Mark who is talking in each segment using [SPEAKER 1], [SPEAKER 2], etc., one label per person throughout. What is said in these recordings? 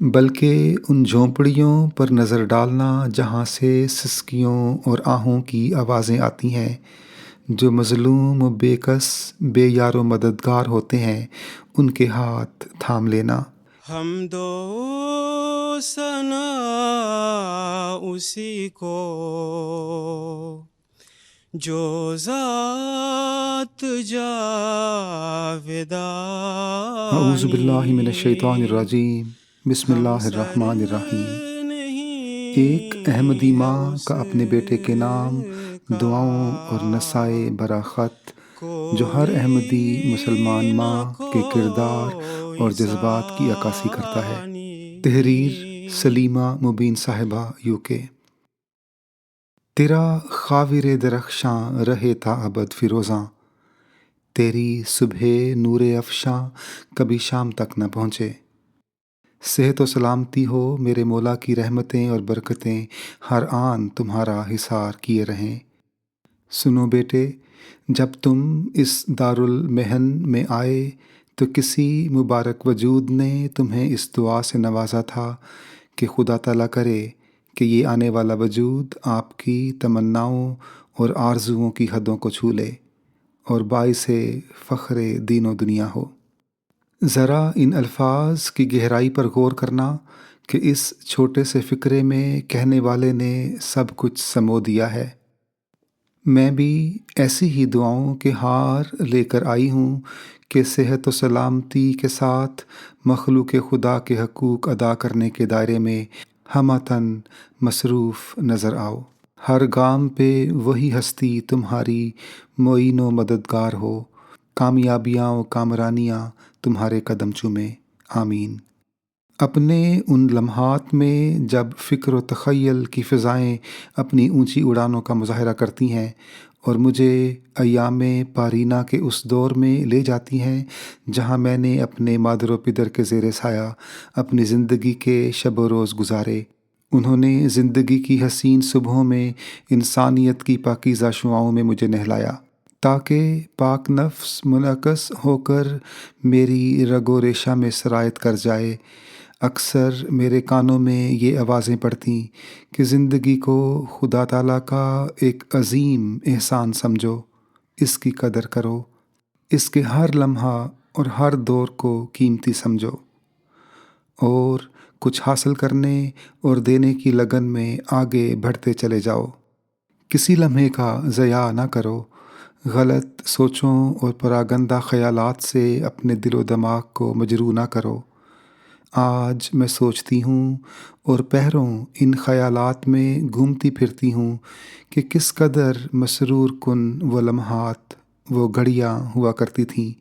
[SPEAKER 1] بلکہ ان جھونپڑیوں پر نظر ڈالنا جہاں سے سسکیوں اور آہوں کی آوازیں آتی ہیں، جو مظلوم و بے کس، بے یار و مددگار ہوتے ہیں، ان کے ہاتھ تھام لینا۔
[SPEAKER 2] حمد و ثنا اسی کو جو ذات جاوداں
[SPEAKER 1] اعوذ باللہ من الشیطان
[SPEAKER 2] نہیں،
[SPEAKER 1] الرجیم، بسم
[SPEAKER 2] ہم
[SPEAKER 1] اللہ
[SPEAKER 2] سر
[SPEAKER 1] الرحمن الرحیم۔ ایک احمدی
[SPEAKER 2] نہیں ہے
[SPEAKER 1] ماں
[SPEAKER 2] اس
[SPEAKER 1] کا اپنے بیٹے کے نام
[SPEAKER 2] کا،
[SPEAKER 1] دعاؤں اور نصائے برا خط، جو ہر احمدی مسلمان
[SPEAKER 2] کوئی نہ
[SPEAKER 1] ماں کے کردار
[SPEAKER 2] کوئی
[SPEAKER 1] اور جذبات کی عکاسی کرتا ہے۔ تحریر
[SPEAKER 2] ثانی۔
[SPEAKER 1] سلیمہ مبین صاحبہ، UK۔ تیرا خاور درخشاں رہے تا ابد فروزاں، تیری صبح نور افشاں کبھی شام تک نہ پہنچے۔ صحت و سلامتی ہو میرے مولا کی رحمتیں اور برکتیں ہر آن تمہارا حصار کیے رہیں۔ سنو بیٹے، جب تم اس دارالمحن میں آئے تو کسی مبارک وجود نے تمہیں اس دعا سے نوازا تھا کہ خدا تعالیٰ کرے کہ یہ آنے والا وجود آپ کی تمناؤں اور آرزوؤں کی حدوں کو چھو لے اور باعث فخر دین و دنیا ہو۔ ذرا ان الفاظ کی گہرائی پر غور کرنا کہ اس چھوٹے سے فقرے میں کہنے والے نے سب کچھ سمو دیا ہے۔ میں بھی ایسی ہی دعاؤں کے ہار لے کر آئی ہوں کہ صحت و سلامتی کے ساتھ مخلوق خدا کے حقوق ادا کرنے کے دائرے میں ہمہ مصروف نظر آؤ۔ ہر گام پہ وہی ہستی تمہاری معین و مددگار ہو، کامیابیاں و کامرانیاں تمہارے قدم چومیں، آمین۔ اپنے ان لمحات میں جب فکر و تخیل کی فضائیں اپنی اونچی اڑانوں کا مظاہرہ کرتی ہیں اور مجھے ایام پارینہ کے اس دور میں لے جاتی ہیں جہاں میں نے اپنے مادر و پدر کے زیر سایہ اپنی زندگی کے شب و روز گزارے، انہوں نے زندگی کی حسین صبحوں میں انسانیت کی پاکیزہ شعاؤں میں مجھے نہلایا تاکہ پاک نفس منعکس ہو کر میری رگ و ریشہ میں سرایت کر جائے۔ اکثر میرے کانوں میں یہ آوازیں پڑتیں کہ زندگی کو خدا تعالیٰ کا ایک عظیم احسان سمجھو، اس کی قدر کرو، اس کے ہر لمحہ اور ہر دور کو قیمتی سمجھو، اور کچھ حاصل کرنے اور دینے کی لگن میں آگے بڑھتے چلے جاؤ۔ کسی لمحے کا ضیاع نہ کرو، غلط سوچوں اور پراگندہ خیالات سے اپنے دل و دماغ کو مجروح نہ کرو۔ آج میں سوچتی ہوں اور پہروں ان خیالات میں گھومتی پھرتی ہوں کہ کس قدر مسرور کن وہ لمحات، وہ گھڑیاں ہوا کرتی تھیں،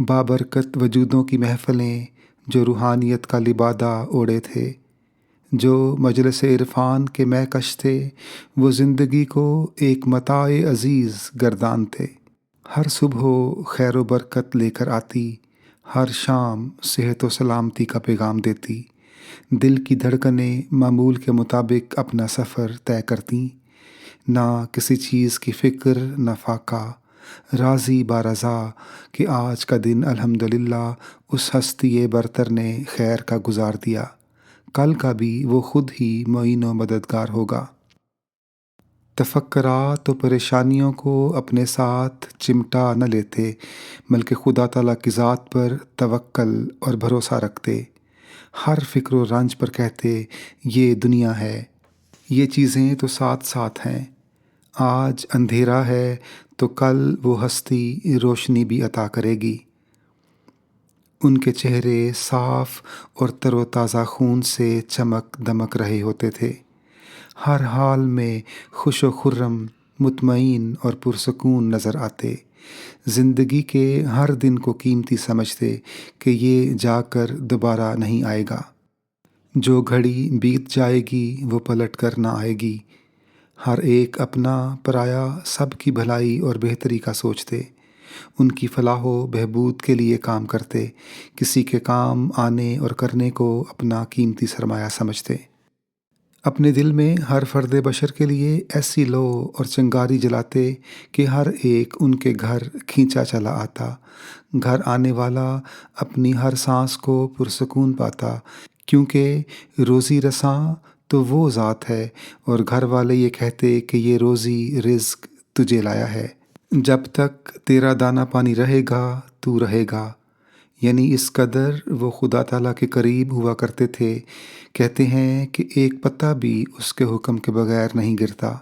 [SPEAKER 1] بابرکت وجودوں کی محفلیں جو روحانیت کا لبادہ اوڑے تھے، جو مجلس عرفان کے مہکش تھے، وہ زندگی کو ایک متاع عزیز گردان تھے۔ ہر صبح خیر و برکت لے کر آتی، ہر شام صحت و سلامتی کا پیغام دیتی، دل کی دھڑکنیں معمول کے مطابق اپنا سفر طے کرتیں، نہ کسی چیز کی فکر نہ فاقہ، راضی بارضا کہ آج کا دن الحمدللہ اس ہستی برتر نے خیر کا گزار دیا، کل کا بھی وہ خود ہی معین و مددگار ہوگا۔ تفکرات و پریشانیوں کو اپنے ساتھ چمٹا نہ لیتے بلکہ خدا تعالیٰ کی ذات پر توکل اور بھروسہ رکھتے، ہر فکر و رنج پر کہتے یہ دنیا ہے، یہ چیزیں تو ساتھ ساتھ ہیں، آج اندھیرا ہے تو کل وہ ہستی روشنی بھی عطا کرے گی۔ ان کے چہرے صاف اور تر و تازہ خون سے چمک دمک رہے ہوتے تھے، ہر حال میں خوش و خرم، مطمئن اور پرسکون نظر آتے، زندگی کے ہر دن کو قیمتی سمجھتے کہ یہ جا کر دوبارہ نہیں آئے گا، جو گھڑی بیت جائے گی وہ پلٹ کر نہ آئے گی۔ ہر ایک اپنا پرایا سب کی بھلائی اور بہتری کا سوچتے، ان کی فلاح و بہبود کے لیے کام کرتے، کسی کے کام آنے اور کرنے کو اپنا قیمتی سرمایہ سمجھتے، اپنے دل میں ہر فرد بشر کے لیے ایسی لو اور چنگاری جلاتے کہ ہر ایک ان کے گھر کھینچا چلا آتا، گھر آنے والا اپنی ہر سانس کو پرسکون پاتا کیونکہ روزی رساں تو وہ ذات ہے اور گھر والے یہ کہتے کہ یہ روزی رزق تجھے لایا ہے۔ جب تک تیرا دانہ پانی رہے گا تو رہے گا، یعنی اس قدر وہ خدا تعالیٰ کے قریب ہوا کرتے تھے۔ کہتے ہیں کہ ایک پتا بھی اس کے حکم کے بغیر نہیں گرتا،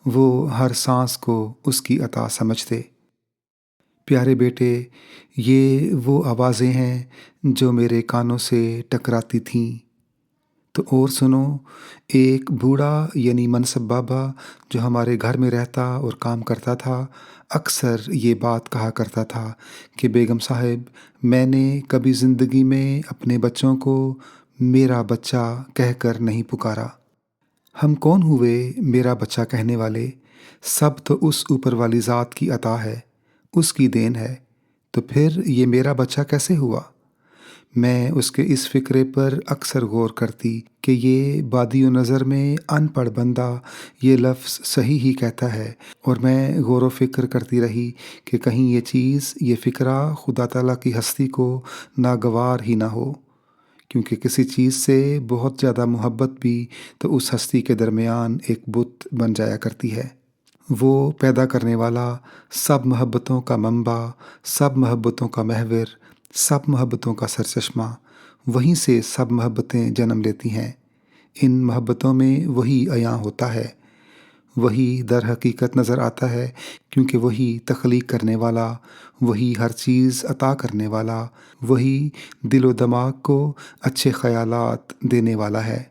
[SPEAKER 1] وہ ہر سانس کو اس کی عطا سمجھتے۔ پیارے بیٹے، یہ وہ آوازیں ہیں جو میرے کانوں سے ٹکراتی تھیں۔ تو اور سنو، ایک بوڑھا یعنی منصب بابا جو ہمارے گھر میں رہتا اور کام کرتا تھا، اکثر یہ بات کہا کرتا تھا کہ بیگم صاحب، میں نے کبھی زندگی میں اپنے بچوں کو میرا بچہ کہہ کر نہیں پکارا۔ ہم کون ہوئے میرا بچہ کہنے والے؟ سب تو اس اوپر والی ذات کی عطا ہے، اس کی دین ہے، تو پھر یہ میرا بچہ کیسے ہوا؟ میں اس کے اس فکرے پر اکثر غور کرتی کہ یہ بادی و نظر میں ان پڑھ بندہ یہ لفظ صحیح ہی کہتا ہے، اور میں غور و فکر کرتی رہی کہ کہیں یہ چیز، یہ فکرہ خدا تعالیٰ کی ہستی کو ناگوار ہی نہ ہو، کیونکہ کسی چیز سے بہت زیادہ محبت بھی تو اس ہستی کے درمیان ایک بت بن جایا کرتی ہے۔ وہ پیدا کرنے والا، سب محبتوں کا منبع، سب محبتوں کا محور، سب محبتوں کا سرچشمہ، وہیں سے سب محبتیں جنم لیتی ہیں۔ ان محبتوں میں وہی عیاں ہوتا ہے، وہی در حقیقت نظر آتا ہے، کیونکہ وہی تخلیق کرنے والا، وہی ہر چیز عطا کرنے والا، وہی دل و دماغ کو اچھے خیالات دینے والا ہے۔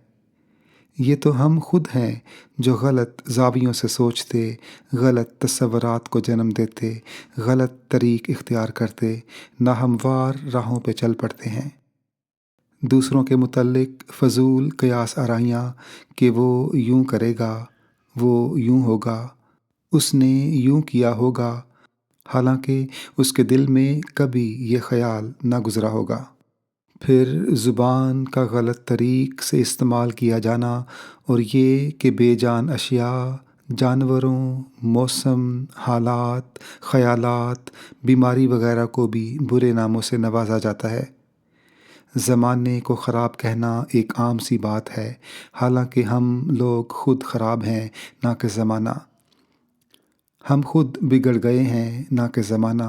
[SPEAKER 1] یہ تو ہم خود ہیں جو غلط زاویوں سے سوچتے، غلط تصورات کو جنم دیتے، غلط طریق اختیار کرتے، ناہموار راہوں پہ چل پڑتے ہیں۔ دوسروں کے متعلق فضول قیاس آرائیاں کہ وہ یوں کرے گا، وہ یوں ہوگا، اس نے یوں کیا ہوگا، حالانکہ اس کے دل میں کبھی یہ خیال نہ گزرا ہوگا۔ پھر زبان کا غلط طریق سے استعمال کیا جانا، اور یہ کہ بے جان اشیاء، جانوروں، موسم، حالات، خیالات، بیماری وغیرہ کو بھی برے ناموں سے نوازا جاتا ہے۔ زمانے کو خراب کہنا ایک عام سی بات ہے، حالانکہ ہم لوگ خود خراب ہیں نہ کہ زمانہ۔ ہم خود بگڑ گئے ہیں نہ کہ زمانہ۔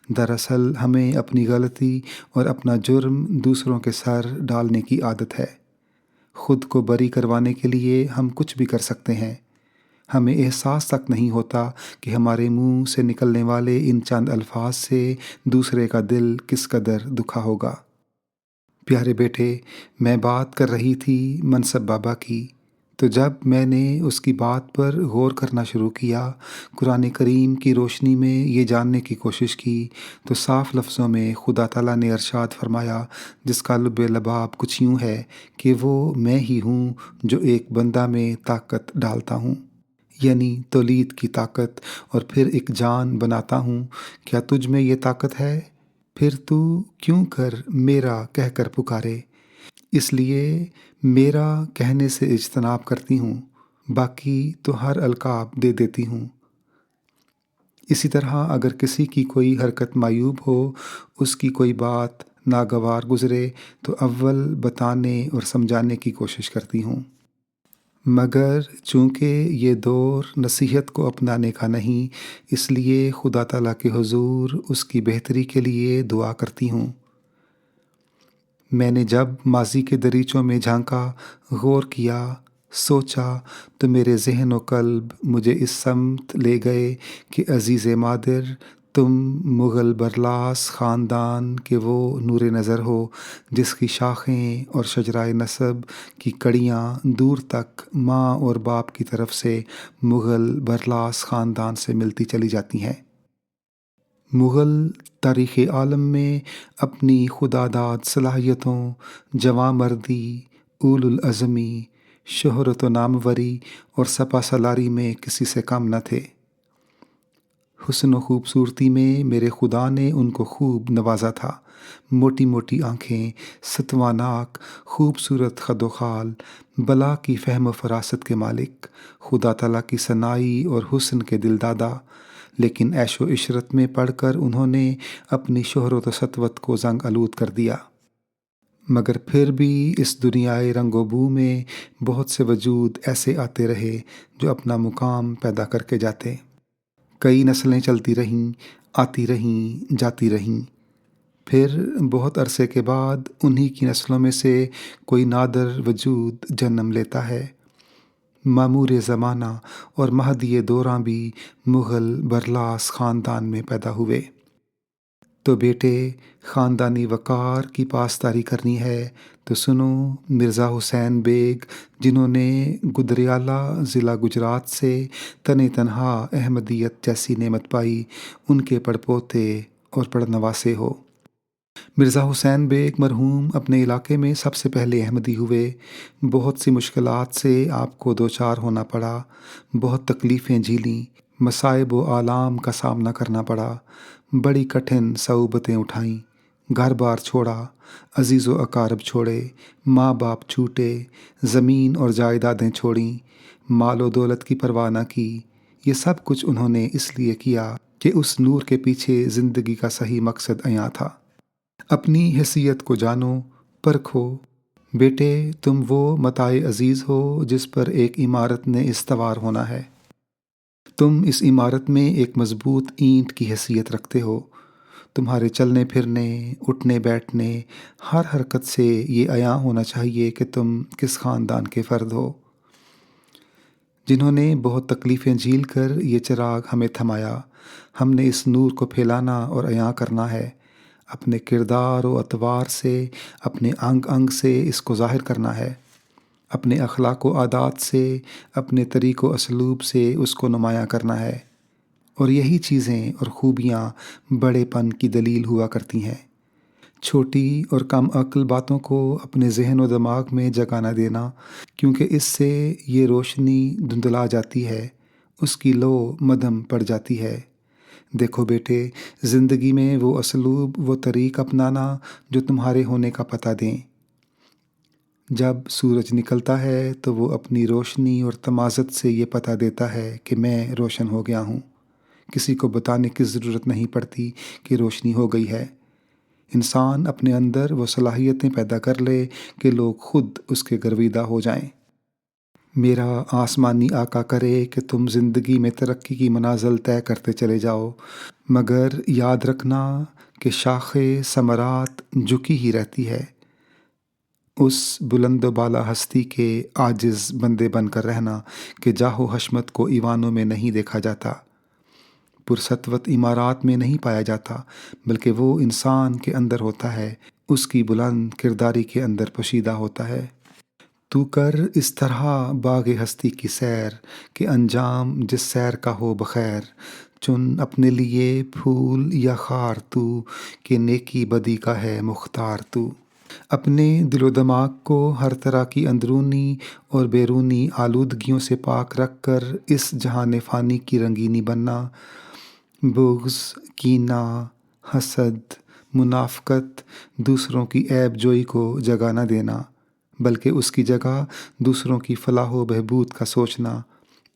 [SPEAKER 1] دراصل ہمیں اپنی غلطی اور اپنا جرم دوسروں کے سر ڈالنے کی عادت ہے۔ خود کو بری کروانے کے لیے ہم کچھ بھی کر سکتے ہیں۔ ہمیں احساس تک نہیں ہوتا کہ ہمارے منہ سے نکلنے والے ان چند الفاظ سے دوسرے کا دل کس قدر دکھا ہوگا۔ پیارے بیٹے، میں بات کر رہی تھی منصب بابا کی، تو جب میں نے اس کی بات پر غور کرنا شروع کیا، قرآن کریم کی روشنی میں یہ جاننے کی کوشش کی، تو صاف لفظوں میں خدا تعالیٰ نے ارشاد فرمایا، جس کا لب لباب کچھ یوں ہے کہ وہ میں ہی ہوں جو ایک بندہ میں طاقت ڈالتا ہوں، یعنی تولید کی طاقت، اور پھر ایک جان بناتا ہوں۔ کیا تجھ میں یہ طاقت ہے؟ پھر تو کیوں کر میرا کہہ کر پکارے؟ اس لیے میرا کہنے سے اجتناب کرتی ہوں، باقی تو ہر القاب دے دیتی ہوں۔ اسی طرح اگر کسی کی کوئی حرکت معیوب ہو، اس کی کوئی بات ناگوار گزرے، تو اول بتانے اور سمجھانے کی کوشش کرتی ہوں، مگر چونکہ یہ دور نصیحت کو اپنانے کا نہیں، اس لیے خدا تعالیٰ کے حضور اس کی بہتری کے لیے دعا کرتی ہوں۔ میں نے جب ماضی کے دریچوں میں جھانکا، غور کیا، سوچا، تو میرے ذہن و قلب مجھے اس سمت لے گئے کہ عزیز مادر، تم مغل برلاس خاندان کے وہ نور نظر ہو جس کی شاخیں اور شجرۂ نسب کی کڑیاں دور تک ماں اور باپ کی طرف سے مغل برلاس خاندان سے ملتی چلی جاتی ہیں۔ مغل تاریخ عالم میں اپنی خداداد صلاحیتوں، جواں مردی، اول العزمی، شہرت و ناموری اور سپہ سالاری میں کسی سے کم نہ تھے۔ حسن و خوبصورتی میں میرے خدا نے ان کو خوب نوازا تھا۔ موٹی موٹی آنکھیں، ستواں ناک، خوبصورت خد و خال، بلا کی فہم و فراست کے مالک، خدا تعالیٰ کی ثنائی اور حسن کے دل دادا، لیکن عیش و عشرت میں پڑھ کر انہوں نے اپنی شہرت و سطوت کو زنگ آلود کر دیا۔ مگر پھر بھی اس دنیائے رنگ و بو میں بہت سے وجود ایسے آتے رہے جو اپنا مقام پیدا کر کے جاتے۔ کئی نسلیں چلتی رہیں، آتی رہیں، جاتی رہیں۔ پھر بہت عرصے کے بعد انہی کی نسلوں میں سے کوئی نادر وجود جنم لیتا ہے۔ معمور زمانہ اور مہدی دوراں بھی مغل برلاس خاندان میں پیدا ہوئے۔ تو بیٹے، خاندانی وقار کی پاسداری کرنی ہے تو سنو مرزا حسین بیگ، جنہوں نے گدریالہ ضلع گجرات سے تن تنہا احمدیت جیسی نعمت پائی، ان کے پڑپوتے اور پڑنواسے ہو۔ مرزا حسین بیگ مرحوم اپنے علاقے میں سب سے پہلے احمدی ہوئے۔ بہت سی مشکلات سے آپ کو دوچار ہونا پڑا، بہت تکلیفیں جھیلیں، مصائب و آلام کا سامنا کرنا پڑا، بڑی کٹھن صعوبتیں اٹھائیں، گھر بار چھوڑا، عزیز و اقارب چھوڑے، ماں باپ چھوٹے، زمین اور جائیدادیں چھوڑیں، مال و دولت کی پرواہ نہ کی۔ یہ سب کچھ انہوں نے اس لیے کیا کہ اس نور کے پیچھے زندگی کا صحیح مقصد عیاں تھا۔ اپنی حیثیت کو جانو، پرکھو۔ بیٹے، تم وہ متاع عزیز ہو جس پر ایک عمارت نے استوار ہونا ہے۔ تم اس عمارت میں ایک مضبوط اینٹ کی حیثیت رکھتے ہو۔ تمہارے چلنے پھرنے، اٹھنے بیٹھنے، ہر حرکت سے یہ عیاں ہونا چاہیے کہ تم کس خاندان کے فرد ہو۔ جنہوں نے بہت تکلیفیں جھیل کر یہ چراغ ہمیں تھمایا، ہم نے اس نور کو پھیلانا اور عیاں کرنا ہے۔ اپنے کردار و اطوار سے، اپنے انگ انگ سے اس کو ظاہر کرنا ہے۔ اپنے اخلاق و عادات سے، اپنے طریق و اسلوب سے اس کو نمایاں کرنا ہے۔ اور یہی چیزیں اور خوبیاں بڑے پن کی دلیل ہوا کرتی ہیں۔ چھوٹی اور کم عقل باتوں کو اپنے ذہن و دماغ میں جگہ نہ دینا، کیونکہ اس سے یہ روشنی دھندلا جاتی ہے، اس کی لو مدھم پڑ جاتی ہے۔ دیکھو بیٹے، زندگی میں وہ اسلوب، وہ طریق اپنانا جو تمہارے ہونے کا پتہ دیں۔ جب سورج نکلتا ہے تو وہ اپنی روشنی اور تمازت سے یہ پتہ دیتا ہے کہ میں روشن ہو گیا ہوں۔ کسی کو بتانے کی ضرورت نہیں پڑتی کہ روشنی ہو گئی ہے۔ انسان اپنے اندر وہ صلاحیتیں پیدا کر لے کہ لوگ خود اس کے گرویدہ ہو جائیں۔ میرا آسمانی آقا کرے کہ تم زندگی میں ترقی کی منازل طے کرتے چلے جاؤ، مگر یاد رکھنا کہ شاخ ثمرات جھکی ہی رہتی ہے۔ اس بلند و بالا ہستی کے عاجز بندے بن کر رہنا کہ جاہ و حشمت کو ایوانوں میں نہیں دیکھا جاتا، پرسطوت عمارات میں نہیں پایا جاتا، بلکہ وہ انسان کے اندر ہوتا ہے، اس کی بلند کرداری کے اندر پوشیدہ ہوتا ہے۔ تو کر اس طرح باغ ہستی کی سیر کہ انجام جس سیر کا ہو بخیر، چن اپنے لیے پھول یا خار تو کہ نیکی بدی کا ہے مختار تو۔ اپنے دل و دماغ کو ہر طرح کی اندرونی اور بیرونی آلودگیوں سے پاک رکھ کر اس جہان فانی کی رنگینی بننا، بغض، کینہ، حسد، منافقت، دوسروں کی عیب جوئی کو جگہ نہ دینا، بلکہ اس کی جگہ دوسروں کی فلاح و بہبود کا سوچنا،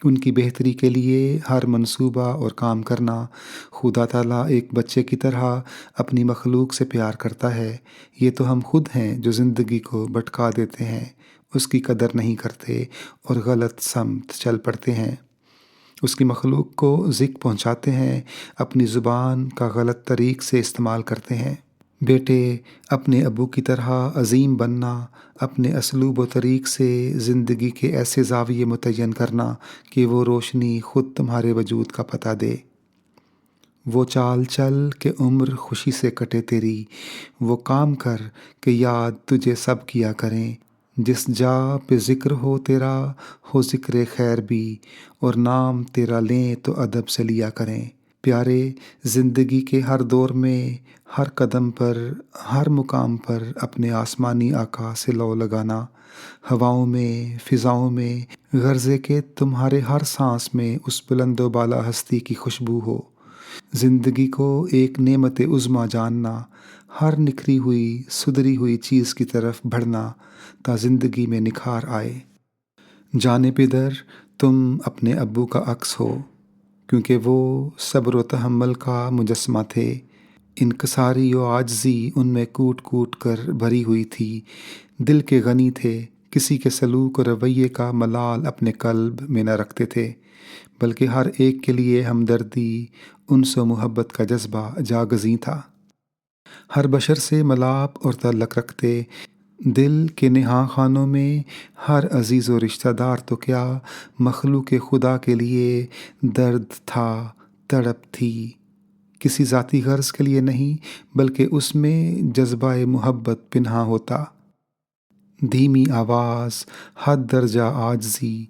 [SPEAKER 1] ان کی بہتری کے لیے ہر منصوبہ اور کام کرنا۔ خدا تعالیٰ ایک بچے کی طرح اپنی مخلوق سے پیار کرتا ہے۔ یہ تو ہم خود ہیں جو زندگی کو بھٹکا دیتے ہیں، اس کی قدر نہیں کرتے اور غلط سمت چل پڑتے ہیں، اس کی مخلوق کو ذک پہنچاتے ہیں، اپنی زبان کا غلط طریق سے استعمال کرتے ہیں۔ بیٹے، اپنے ابو کی طرح عظیم بننا، اپنے اسلوب و طریق سے زندگی کے ایسے زاویے متعین کرنا کہ وہ روشنی خود تمہارے وجود کا پتہ دے۔ وہ چال چل کہ عمر خوشی سے کٹے تیری، وہ کام کر کہ یاد تجھے سب کیا کریں، جس جا پہ ذکر ہو تیرا ہو ذکر خیر بھی، اور نام تیرا لیں تو ادب سے لیا کریں۔ پیارے، زندگی کے ہر دور میں، ہر قدم پر، ہر مقام پر اپنے آسمانی آقا سے لو لگانا، ہواؤں میں، فضاؤں میں، غرضے کہ تمہارے ہر سانس میں اس بلند و بالا ہستی کی خوشبو ہو۔ زندگی کو ایک نعمت عظمیٰ جاننا، ہر نکھری ہوئی، سدھری ہوئی چیز کی طرف بڑھنا تا زندگی میں نکھار آئے۔ جانے پدر، تم اپنے ابو کا عکس ہو، کیونکہ وہ صبر و تحمل کا مجسمہ تھے۔ انکساری و عاجزی ان میں کوٹ کوٹ کر بھری ہوئی تھی۔ دل کے غنی تھے، کسی کے سلوک و رویے کا ملال اپنے قلب میں نہ رکھتے تھے، بلکہ ہر ایک کے لیے ہمدردی، انس و محبت کا جذبہ جاگزیں تھا۔ ہر بشر سے ملاپ اور تعلق رکھتے، دل کے نہاں خانوں میں ہر عزیز و رشتہ دار تو کیا، مخلوق خدا کے لیے درد تھا، تڑپ تھی، کسی ذاتی غرض کے لیے نہیں، بلکہ اس میں جذبہ محبت پنہاں ہوتا۔ دھیمی آواز، حد درجہ عاجزی،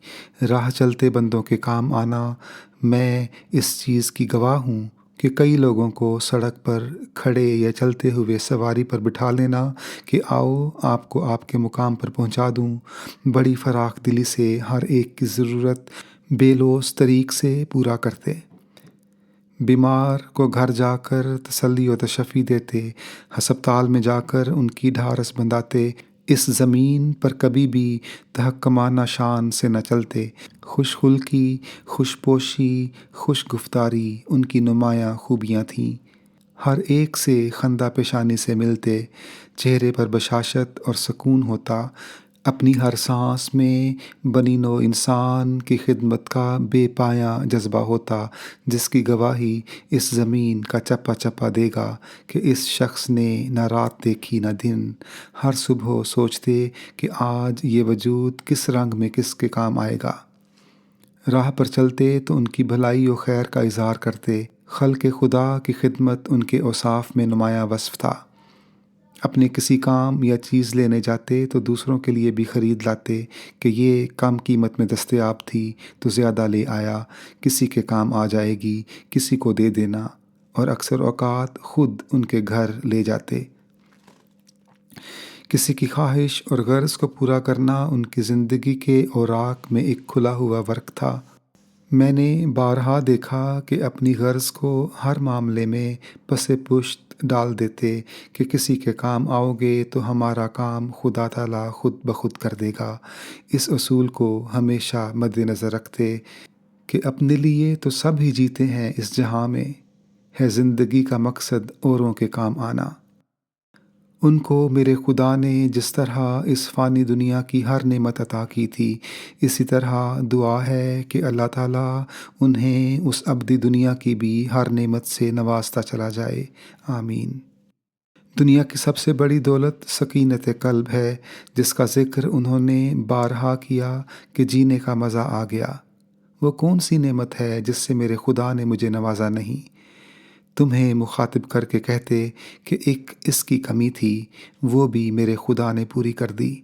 [SPEAKER 1] راہ چلتے بندوں کے کام آنا۔ میں اس چیز کی گواہ ہوں کہ کئی لوگوں کو سڑک پر کھڑے یا چلتے ہوئے سواری پر بٹھا لینا کہ آؤ آپ کو آپ کے مقام پر پہنچا دوں، بڑی فراخ دلی سے ہر ایک کی ضرورت بے لوث طریق سے پورا کرتے۔ بیمار کو گھر جا کر تسلی و تشفی دیتے، ہسپتال میں جا کر ان کی ڈھارس بندھاتے، اس زمین پر کبھی بھی تحکمانہ شان سے نہ چلتے۔ خوش خلقی، خوش پوشی، خوش گفتاری ان کی نمایاں خوبیاں تھیں۔ ہر ایک سے خندہ پیشانی سے ملتے، چہرے پر بشاشت اور سکون ہوتا۔ اپنی ہر سانس میں بنی نوع انسان کی خدمت کا بے پایاں جذبہ ہوتا، جس کی گواہی اس زمین کا چپا چپا دے گا کہ اس شخص نے نہ رات دیکھی نہ دن۔ ہر صبح سوچتے کہ آج یہ وجود کس رنگ میں کس کے کام آئے گا۔ راہ پر چلتے تو ان کی بھلائی و خیر کا اظہار کرتے۔ خلق خدا کی خدمت ان کے اوصاف میں نمایاں وصف تھا۔ اپنے کسی کام یا چیز لینے جاتے تو دوسروں کے لیے بھی خرید لاتے کہ یہ کم قیمت میں دستیاب تھی تو زیادہ لے آیا، کسی کے کام آ جائے گی، کسی کو دے دینا، اور اکثر اوقات خود ان کے گھر لے جاتے۔ کسی کی خواہش اور غرض کو پورا کرنا ان کی زندگی کے اوراق میں ایک کھلا ہوا ورق تھا۔ میں نے بارہا دیکھا کہ اپنی غرض کو ہر معاملے میں پس پشت ڈال دیتے کہ کسی کے کام آؤ گے تو ہمارا کام خدا تعالیٰ خود بخود کر دے گا۔ اس اصول کو ہمیشہ مد نظر رکھتے کہ اپنے لیے تو سب ہی جیتے ہیں اس جہاں میں، ہے زندگی کا مقصد اوروں کے کام آنا۔ ان کو میرے خدا نے جس طرح اس فانی دنیا کی ہر نعمت عطا کی تھی، اسی طرح دعا ہے کہ اللہ تعالیٰ انہیں اس ابدی دنیا کی بھی ہر نعمت سے نوازتا چلا جائے، آمین۔ دنیا کی سب سے بڑی دولت سکینت قلب ہے، جس کا ذکر انہوں نے بارہا کیا کہ جینے کا مزہ آ گیا۔ وہ کون سی نعمت ہے جس سے میرے خدا نے مجھے نوازا نہیں؟ تمہیں مخاطب کر کے کہتے کہ ایک اس کی کمی تھی، وہ بھی میرے خدا نے پوری کر دی۔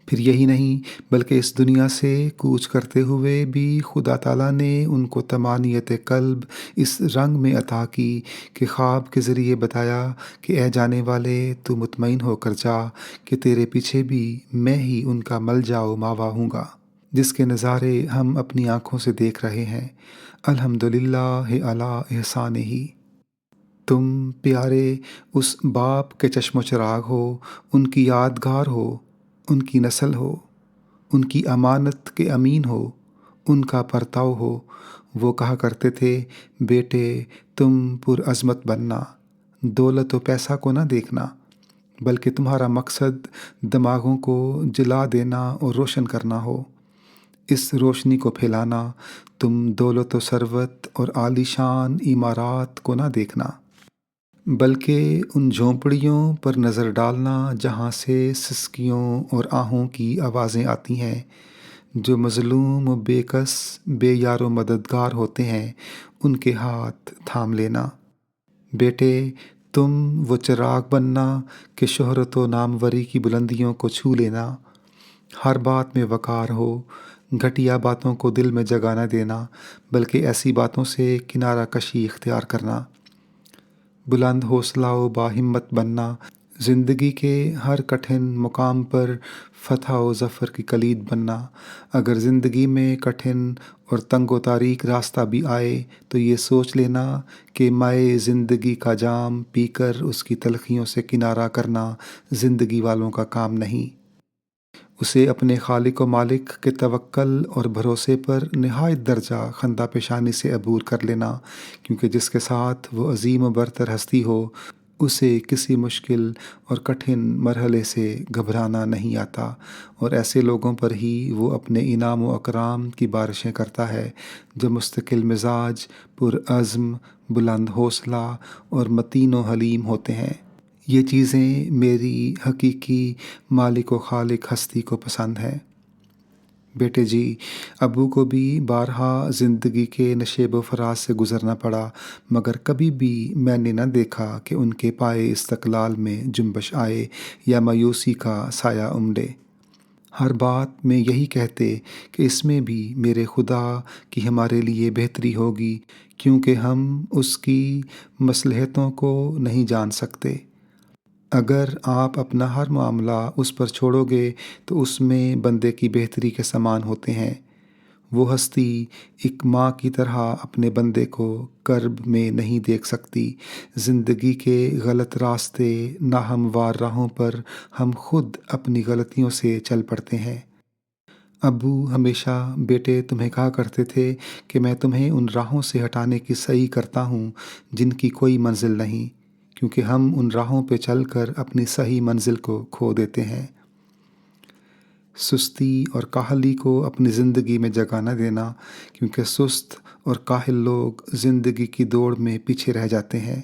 [SPEAKER 1] پھر یہی نہیں بلکہ اس دنیا سے کوچ کرتے ہوئے بھی خدا تعالیٰ نے ان کو طمانیت قلب اس رنگ میں عطا کی کہ خواب کے ذریعے بتایا کہ اے جانے والے تو مطمئن ہو کر جا کہ تیرے پیچھے بھی میں ہی ان کا ملجا و ماوا ہوں گا، جس کے نظارے ہم اپنی آنکھوں سے دیکھ رہے ہیں۔ الحمدللہ علی احسان ہی۔ تم پیارے اس باپ کے چشم و چراغ ہو، ان کی یادگار ہو، ان کی نسل ہو، ان کی امانت کے امین ہو، ان کا پرتاؤ ہو۔ وہ کہا کرتے تھے، بیٹے تم پرعظمت بننا، دولت و پیسہ کو نہ دیکھنا، بلکہ تمہارا مقصد دماغوں کو جلا دینا اور روشن کرنا ہو۔ اس روشنی کو پھیلانا، تم دولت و ثروت اور عالی شان عمارات کو نہ دیکھنا، بلکہ ان جھونپڑیوں پر نظر ڈالنا جہاں سے سسکیوں اور آہوں کی آوازیں آتی ہیں۔ جو مظلوم و بے کس، بے یار و مددگار ہوتے ہیں، ان کے ہاتھ تھام لینا۔ بیٹے تم وہ چراغ بننا کہ شہرت و ناموری کی بلندیوں کو چھو لینا۔ ہر بات میں وقار ہو، گھٹیا باتوں کو دل میں جگہ نہ دینا، بلکہ ایسی باتوں سے کنارہ کشی اختیار کرنا۔ بلند حوصلہ و باہمت بننا، زندگی کے ہر کٹھن مقام پر فتح و ظفر کی کلید بننا۔ اگر زندگی میں کٹھن اور تنگ و تاریک راستہ بھی آئے تو یہ سوچ لینا کہ مائے زندگی کا جام پی کر اس کی تلخیوں سے کنارہ کرنا زندگی والوں کا کام نہیں۔ اسے اپنے خالق و مالک کے توکل اور بھروسے پر نہایت درجہ خندہ پیشانی سے عبور کر لینا، کیونکہ جس کے ساتھ وہ عظیم و برتر ہستی ہو اسے کسی مشکل اور کٹھن مرحلے سے گھبرانا نہیں آتا، اور ایسے لوگوں پر ہی وہ اپنے انعام و اکرام کی بارشیں کرتا ہے جو مستقل مزاج، پرعزم، بلند حوصلہ اور متین و حلیم ہوتے ہیں۔ یہ چیزیں میری حقیقی مالک و خالق ہستی کو پسند ہیں۔ بیٹے جی، ابو کو بھی بارہا زندگی کے نشیب و فراز سے گزرنا پڑا، مگر کبھی بھی میں نے نہ دیکھا کہ ان کے پائے استقلال میں جنبش آئے یا مایوسی کا سایہ امڈے۔ ہر بات میں یہی کہتے کہ اس میں بھی میرے خدا کی ہمارے لیے بہتری ہوگی، کیونکہ ہم اس کی مصلحتوں کو نہیں جان سکتے۔ اگر آپ اپنا ہر معاملہ اس پر چھوڑو گے تو اس میں بندے کی بہتری کے سامان ہوتے ہیں۔ وہ ہستی ایک ماں کی طرح اپنے بندے کو کرب میں نہیں دیکھ سکتی۔ زندگی کے غلط راستے، ناہموار راہوں پر ہم خود اپنی غلطیوں سے چل پڑتے ہیں۔ ابو ہمیشہ بیٹے تمہیں کہا کرتے تھے کہ میں تمہیں ان راہوں سے ہٹانے کی صحیح کرتا ہوں جن کی کوئی منزل نہیں، کیونکہ ہم ان راہوں پہ چل کر اپنی صحیح منزل کو کھو دیتے ہیں۔ سستی اور کاہلی کو اپنی زندگی میں جگہ نہ دینا، کیونکہ سست اور کاہل لوگ زندگی کی دوڑ میں پیچھے رہ جاتے ہیں۔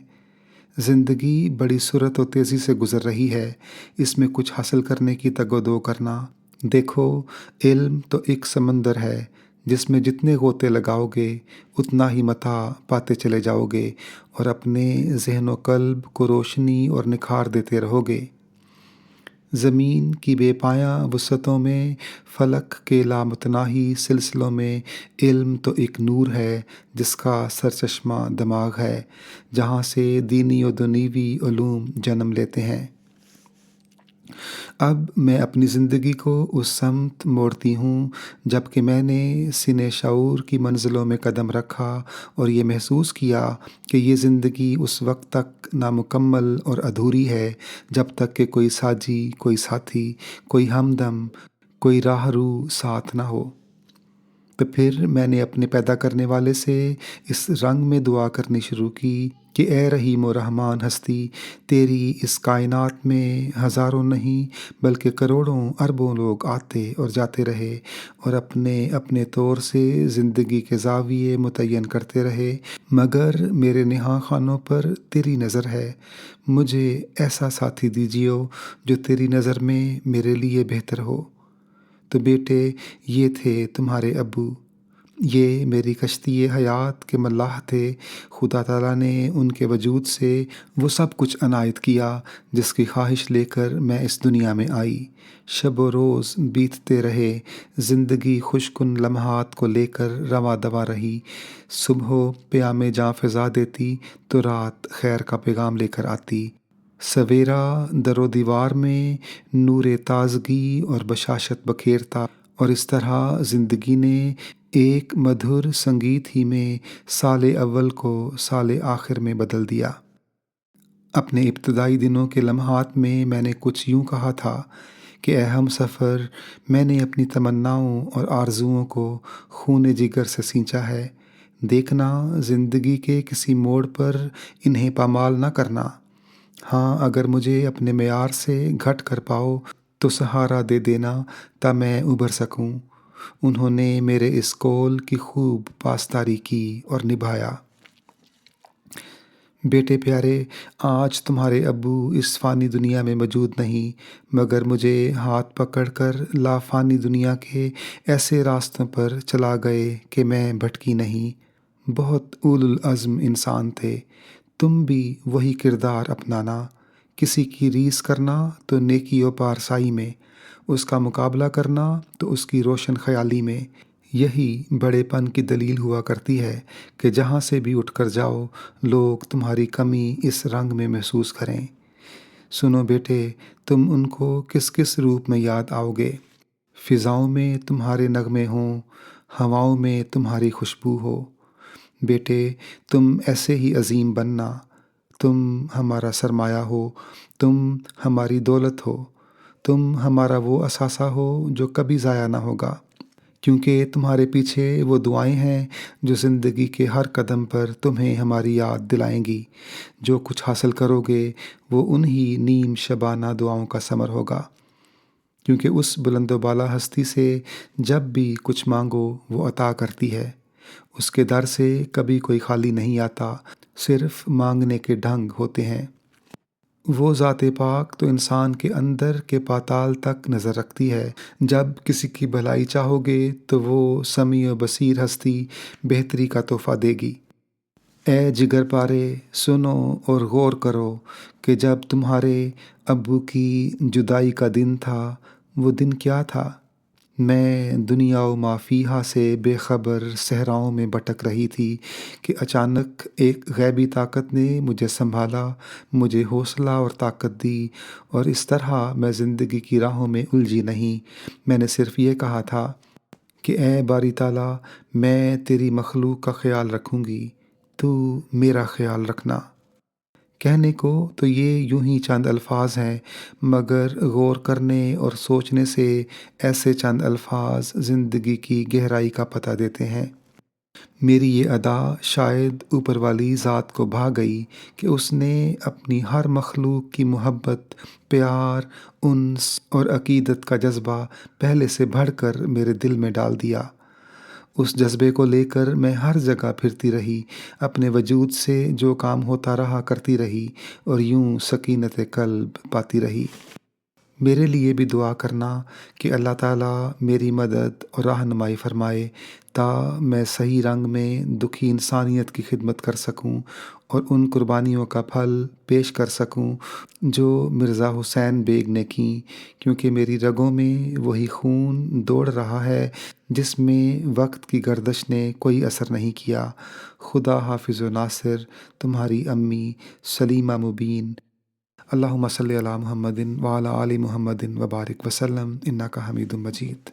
[SPEAKER 1] زندگی بڑی سرعت و تیزی سے گزر رہی ہے، اس میں کچھ حاصل کرنے کی تگ و دو کرنا۔ دیکھو، علم تو ایک سمندر ہے جس میں جتنے غوطے لگاؤ گے اتنا ہی متاع پاتے چلے جاؤ گے اور اپنے ذہن و قلب کو روشنی اور نکھار دیتے رہو گے۔ زمین کی بے پایاں وسعتوں میں، فلک کے لامتناہی سلسلوں میں علم تو ایک نور ہے جس کا سرچشمہ دماغ ہے، جہاں سے دینی و دنیوی علوم جنم لیتے ہیں۔ اب میں اپنی زندگی کو اس سمت موڑتی ہوں جب کہ میں نے سینہ شعور کی منزلوں میں قدم رکھا اور یہ محسوس کیا کہ یہ زندگی اس وقت تک نامکمل اور ادھوری ہے جب تک کہ کوئی ساجی، کوئی ساتھی، کوئی ہمدم، کوئی راہرو ساتھ نہ ہو۔ تو پھر میں نے اپنے پیدا کرنے والے سے اس رنگ میں دعا کرنی شروع کی کہ اے رحیم و رحمان ہستی، تیری اس کائنات میں ہزاروں نہیں بلکہ کروڑوں اربوں لوگ آتے اور جاتے رہے اور اپنے اپنے طور سے زندگی کے زاویے متعین کرتے رہے، مگر میرے نہاں خانوں پر تیری نظر ہے۔ مجھے ایسا ساتھی دیجیو جو تیری نظر میں میرے لیے بہتر ہو۔ تو بیٹے، یہ تھے تمہارے ابو، یہ میری کشتی حیات کے ملاح تھے۔ خدا تعالیٰ نے ان کے وجود سے وہ سب کچھ عنایت کیا جس کی خواہش لے کر میں اس دنیا میں آئی۔ شب و روز بیتتے رہے، زندگی خوشکن لمحات کو لے کر رواں دواں رہی۔ صبح پیام جاں فضا دیتی تو رات خیر کا پیغام لے کر آتی۔ سویرا در و دیوار میں نور تازگی اور بشاشت بکھیرتا، اور اس طرح زندگی نے ایک مدھر سنگیت ہی میں سال اول کو سال آخر میں بدل دیا۔ اپنے ابتدائی دنوں کے لمحات میں نے کچھ یوں کہا تھا کہ اے ہم سفر، میں نے اپنی تمناؤں اور آرزوؤں کو خون جگر سے سینچا ہے، دیکھنا زندگی کے کسی موڑ پر انہیں پامال نہ کرنا۔ ہاں، اگر مجھے اپنے معیار سے گھٹ کر پاؤ تو سہارا دے دینا تا میں ابھر سکوں۔ انہوں نے میرے اس قول کی خوب پاسداری کی اور نبھایا۔ بیٹے پیارے، آج تمہارے ابو اس فانی دنیا میں موجود نہیں، مگر مجھے ہاتھ پکڑ کر لافانی دنیا کے ایسے راستوں پر چلا گئے کہ میں بھٹکی نہیں۔ بہت اولو العزم انسان تھے۔ تم بھی وہی کردار اپنانا، کسی کی ریس کرنا تو نیکی و پارسائی میں، اس کا مقابلہ کرنا تو اس کی روشن خیالی میں۔ یہی بڑے پن کی دلیل ہوا کرتی ہے کہ جہاں سے بھی اٹھ کر جاؤ لوگ تمہاری کمی اس رنگ میں محسوس کریں۔ سنو بیٹے، تم ان کو کس کس روپ میں یاد آؤ گے؟ فضاؤں میں تمہارے نغمے ہوں، ہواؤں میں تمہاری خوشبو ہو۔ بیٹے، تم ایسے ہی عظیم بننا۔ تم ہمارا سرمایہ ہو، تم ہماری دولت ہو، تم ہمارا وہ اثاثہ ہو جو کبھی ضائع نہ ہوگا، کیونکہ تمہارے پیچھے وہ دعائیں ہیں جو زندگی کے ہر قدم پر تمہیں ہماری یاد دلائیں گی۔ جو کچھ حاصل کرو گے وہ انہی نیم شبانہ دعاؤں کا ثمر ہوگا، کیونکہ اس بلند و بالا ہستی سے جب بھی کچھ مانگو وہ عطا کرتی ہے۔ اس کے در سے کبھی کوئی خالی نہیں آتا، صرف مانگنے کے ڈھنگ ہوتے ہیں۔ وہ ذات پاک تو انسان کے اندر کے پاتال تک نظر رکھتی ہے۔ جب کسی کی بھلائی چاہو گے تو وہ سمیع و بصیر ہستی بہتری کا تحفہ دے گی۔ اے جگر پارے، سنو اور غور کرو کہ جب تمہارے ابو کی جدائی کا دن تھا، وہ دن کیا تھا؟ میں دنیا و ما فیہا سے بے خبر صحراؤں میں بھٹک رہی تھی کہ اچانک ایک غیبی طاقت نے مجھے سنبھالا، مجھے حوصلہ اور طاقت دی، اور اس طرح میں زندگی کی راہوں میں الجھی نہیں۔ میں نے صرف یہ کہا تھا کہ اے باری تعالیٰ، میں تیری مخلوق کا خیال رکھوں گی، تو میرا خیال رکھنا۔ کہنے کو تو یہ یوں ہی چند الفاظ ہیں، مگر غور کرنے اور سوچنے سے ایسے چند الفاظ زندگی کی گہرائی کا پتہ دیتے ہیں۔ میری یہ ادا شاید اوپر والی ذات کو بھا گئی کہ اس نے اپنی ہر مخلوق کی محبت، پیار، انس اور عقیدت کا جذبہ پہلے سے بڑھ کر میرے دل میں ڈال دیا۔ اس جذبے کو لے کر میں ہر جگہ پھرتی رہی، اپنے وجود سے جو کام ہوتا رہا کرتی رہی، اور یوں سکینت قلب پاتی رہی۔ میرے لیے بھی دعا کرنا کہ اللہ تعالیٰ میری مدد اور رہنمائی فرمائے تا میں صحیح رنگ میں دکھی انسانیت کی خدمت کر سکوں اور ان قربانیوں کا پھل پیش کر سکوں جو مرزا حسین بیگ نے کیں، کیونکہ میری رگوں میں وہی خون دوڑ رہا ہے جس میں وقت کی گردش نے کوئی اثر نہیں کیا۔ خدا حافظ و ناصر، تمہاری امی سلیمہ مبین۔ اللہم صلی علی محمد وعلی آل محمد وبارک وسلم، انک حمید مجید۔